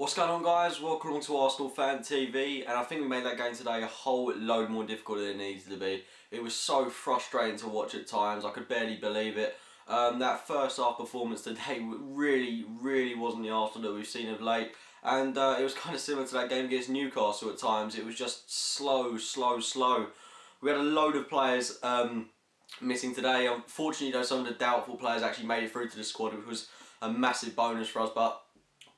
What's going on, guys? Welcome along to Arsenal Fan TV, and I think we made that game today a whole load more difficult than it needed to be. It was so frustrating to watch at times. I could barely believe it. That first half performance today really wasn't the Arsenal that we've seen of late, and it was kind of similar to that game against Newcastle at times. It was just slow. We had a load of players missing today. Unfortunately, though, some of the doubtful players actually made it through to the squad, which was a massive bonus for us, but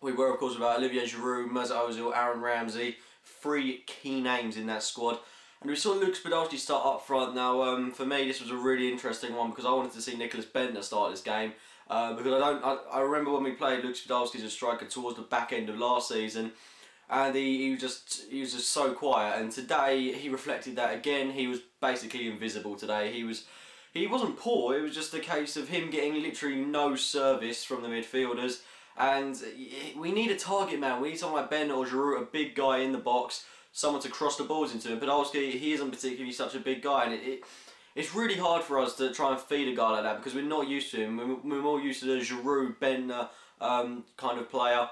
we were, of course, without Olivier Giroud, Mesut Ozil, Aaron Ramsey, three key names in that squad. And we saw Luke Podolski start up front. Now, for me, this was a really interesting one because I wanted to see Nicholas Bendtner start this game. Because I remember when we played Luke Podolski as a striker towards the back end of last season, and he was just so quiet. And today he reflected that again. He was basically invisible today. He wasn't poor. It was just a case of him getting literally no service from the midfielders. And we need a target man. We need someone like Bendtner or Giroud, a big guy in the box, someone to cross the balls into. And Podolski, he isn't particularly such a big guy, and it's really hard for us to try and feed a guy like that because we're not used to him. We're more used to the Giroud, Bendtner kind of player.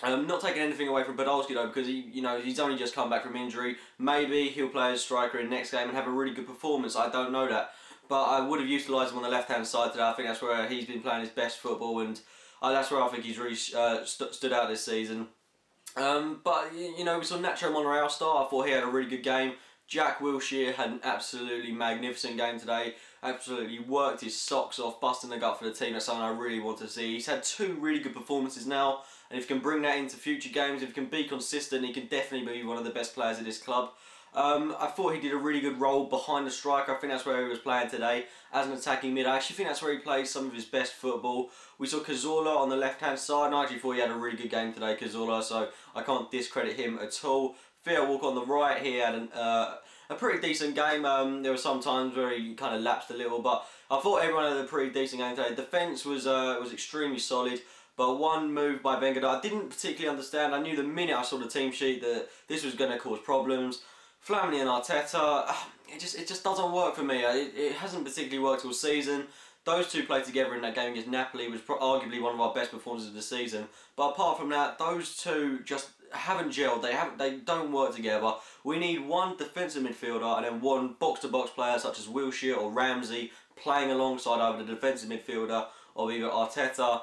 Not taking anything away from Podolski though, because he's only just come back from injury. Maybe he'll play as striker in the next game and have a really good performance. I don't know that, but I would have utilised him on the left-hand side today. I think that's where he's been playing his best football, and that's where I think he's really stood out this season. But we saw Nacho Monreal start. I thought he had a really good game. Jack Wilshere had an absolutely magnificent game today. Absolutely worked his socks off, busting the gut for the team. That's something I really want to see. He's had two really good performances now, and if he can bring that into future games, if he can be consistent, he can definitely be one of the best players at this club. I thought he did a really good role behind the striker. I think that's where he was playing today as an attacking mid. I actually think that's where he plays some of his best football. We saw Cazorla on the left-hand side, and I actually thought he had a really good game today, Cazorla, so I can't discredit him at all. Theo Walker on the right, he had a pretty decent game. There were some times where he kind of lapsed a little, but I thought everyone had a pretty decent game today. Defence was extremely solid. But one move by Wenger that I didn't particularly understand. I knew the minute I saw the team sheet that this was going to cause problems. Flamini and Arteta, it just doesn't work for me. It hasn't particularly worked all season. Those two played together in that game against Napoli was arguably one of our best performances of the season. But apart from that, those two just haven't gelled. They don't work together. We need one defensive midfielder and then one box-to-box player such as Wilshere or Ramsey playing alongside either the defensive midfielder or either Arteta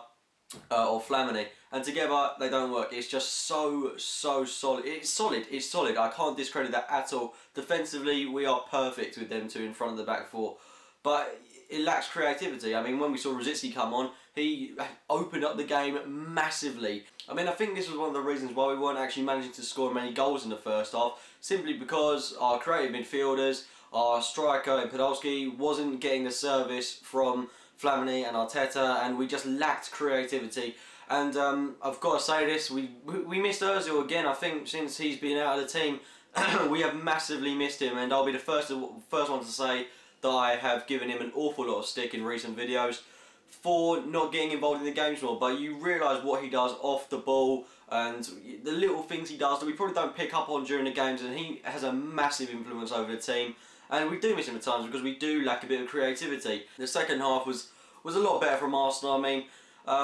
or Flamini, and together they don't work. It's just so solid. It's solid. I can't discredit that at all. Defensively, we are perfect with them two in front of the back four, but it lacks creativity. I mean, when we saw Rosicky come on, he opened up the game massively. I mean, I think this was one of the reasons why we weren't actually managing to score many goals in the first half, simply because our creative midfielders, our striker in Podolski, wasn't getting the service from Flamini and Arteta, and we just lacked creativity. And I've got to say this, we missed Ozil again. I think since he's been out of the team, we have massively missed him, and I'll be the first one to say that I have given him an awful lot of stick in recent videos for not getting involved in the games more. But you realise what he does off the ball and the little things he does that we probably don't pick up on during the games, and he has a massive influence over the team. And we do miss him at times because we do lack a bit of creativity. The second half was a lot better from Arsenal. I mean,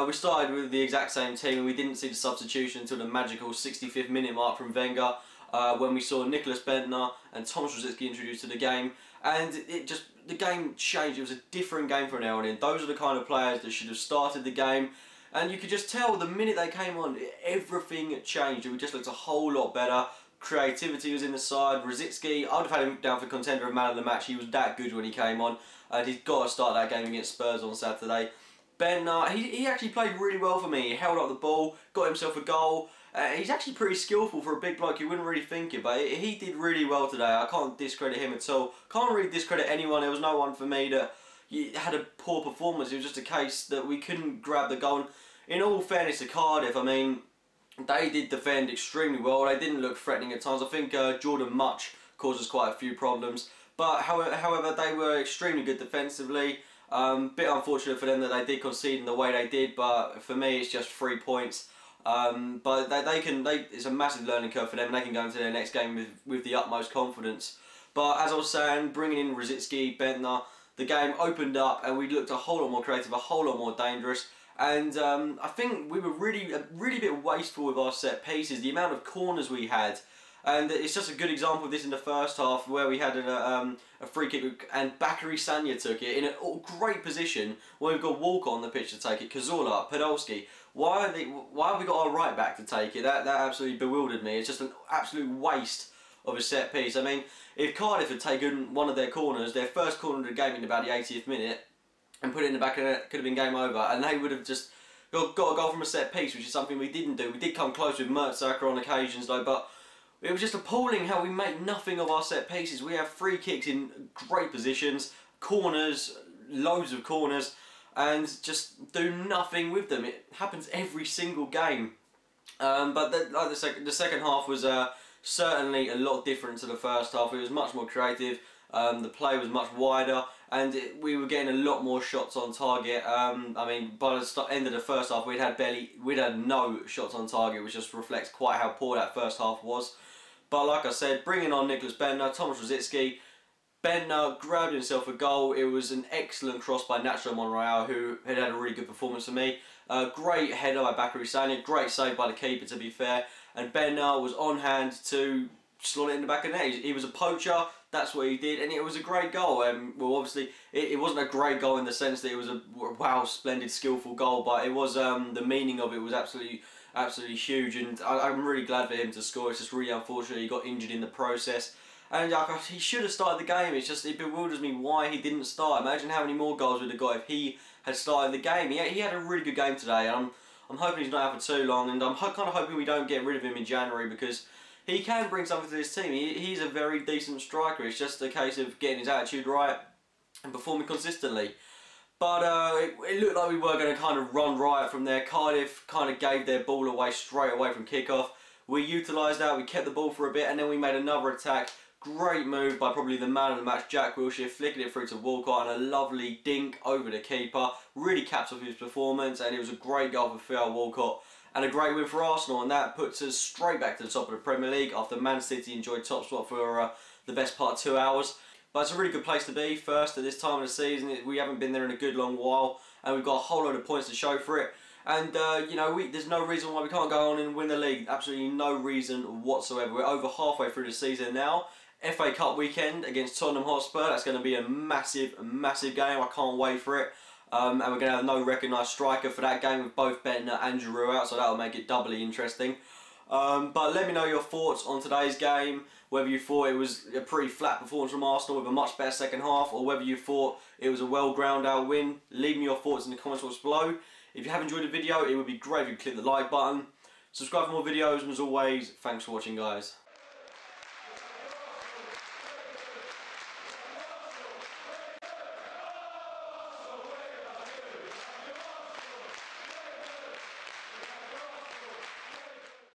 we started with the exact same team and we didn't see the substitution until the magical 65th minute mark from Wenger, when we saw Nicholas Bendtner and Thomas Rosicky introduced to the game, and the game changed. It was a different game from now on in. Those are the kind of players that should have started the game, and you could just tell the minute they came on, everything changed. It just looked a whole lot better. Creativity was in the side. Rosicky, I would have had him down for contender of man of the match. He was that good when he came on, and he's got to start that game against Spurs on Saturday. Bendtner, he actually played really well for me. He held up the ball, got himself a goal. He's actually pretty skillful for a big bloke. You wouldn't really think it, but he did really well today. I can't discredit him at all. Can't really discredit anyone. There was no one for me that had a poor performance. It was just a case that we couldn't grab the goal. In all fairness to Cardiff, I mean, they did defend extremely well. They didn't look threatening at times. I think Jordan Much caused us quite a few problems. But however, they were extremely good defensively. Bit unfortunate for them that they did concede in the way they did, but for me it's just 3 points. But it's a massive learning curve for them, and they can go into their next game with the utmost confidence. But as I was saying, bringing in Rosicky, Bendtner, the game opened up and we looked a whole lot more creative, a whole lot more dangerous. And I think we were really a bit wasteful with our set pieces. The amount of corners we had. And it's just a good example of this in the first half where we had a free kick and Bakary Sagna took it in a great position where we've got Walcott on the pitch to take it, Cazorla, Podolski. Why have we got our right back to take it? That absolutely bewildered me. It's just an absolute waste of a set piece. I mean, if Cardiff had taken one of their corners, their first corner of the game in about the 80th minute, and put it in the back of the net, could have been game over, and they would have just got a goal from a set piece, which is something we didn't do. We did come close with Mertzacker on occasions though, but it was just appalling how we make nothing of our set pieces. We have free kicks in great positions, corners, loads of corners, and just do nothing with them. It happens every single game. But the second half was certainly a lot different to the first half. It was much more creative. The play was much wider, and we were getting a lot more shots on target. I mean, by the end of the first half, we'd had no shots on target, which just reflects quite how poor that first half was. But like I said, bringing on Nicholas Bendtner, Thomas Rosicky, Bendtner grabbed himself a goal. It was an excellent cross by Nacho Monreal, who had a really good performance for me. Great header by Bakary Sagna, great save by the keeper to be fair, and Bendtner was on hand to slot it in the back of the net. He was a poacher, that's what he did, and it was a great goal. Well, obviously, it wasn't a great goal in the sense that it was a wow, splendid, skillful goal, but it was the meaning of it was absolutely huge, and I'm really glad for him to score. It's just really unfortunate he got injured in the process, and he should have started the game. It bewilders me why he didn't start. Imagine how many more goals we'd have got if he had started the game. He had a really good game today, and I'm hoping he's not out for too long, and I'm kind of hoping we don't get rid of him in January, because he can bring something to this team. He's a very decent striker. It's just a case of getting his attitude right and performing consistently. But it looked like we were going to kind of run riot from there. Cardiff kind of gave their ball away straight away from kickoff. We utilised that, we kept the ball for a bit, and then we made another attack. Great move by probably the man of the match, Jack Wilshere, flicking it through to Walcott, and a lovely dink over the keeper. Really capped off his performance, and it was a great goal for Theo Walcott. And a great win for Arsenal, and that puts us straight back to the top of the Premier League after Man City enjoyed top spot for the best part of 2 hours. But it's a really good place to be, first at this time of the season. We haven't been there in a good long while, and we've got a whole load of points to show for it. And, you know, there's no reason why we can't go on and win the league. Absolutely no reason whatsoever. We're over halfway through the season now. FA Cup weekend against Tottenham Hotspur. That's going to be a massive, massive game. I can't wait for it. And we're going to have no recognised striker for that game with both Bendtner and Giroud out, so that'll make it doubly interesting. But let me know your thoughts on today's game, whether you thought it was a pretty flat performance from Arsenal with a much better second half, or whether you thought it was a well ground out win. Leave me your thoughts in the comments box below. If you have enjoyed the video, it would be great if you click the like button. Subscribe for more videos, and as always, thanks for watching, guys.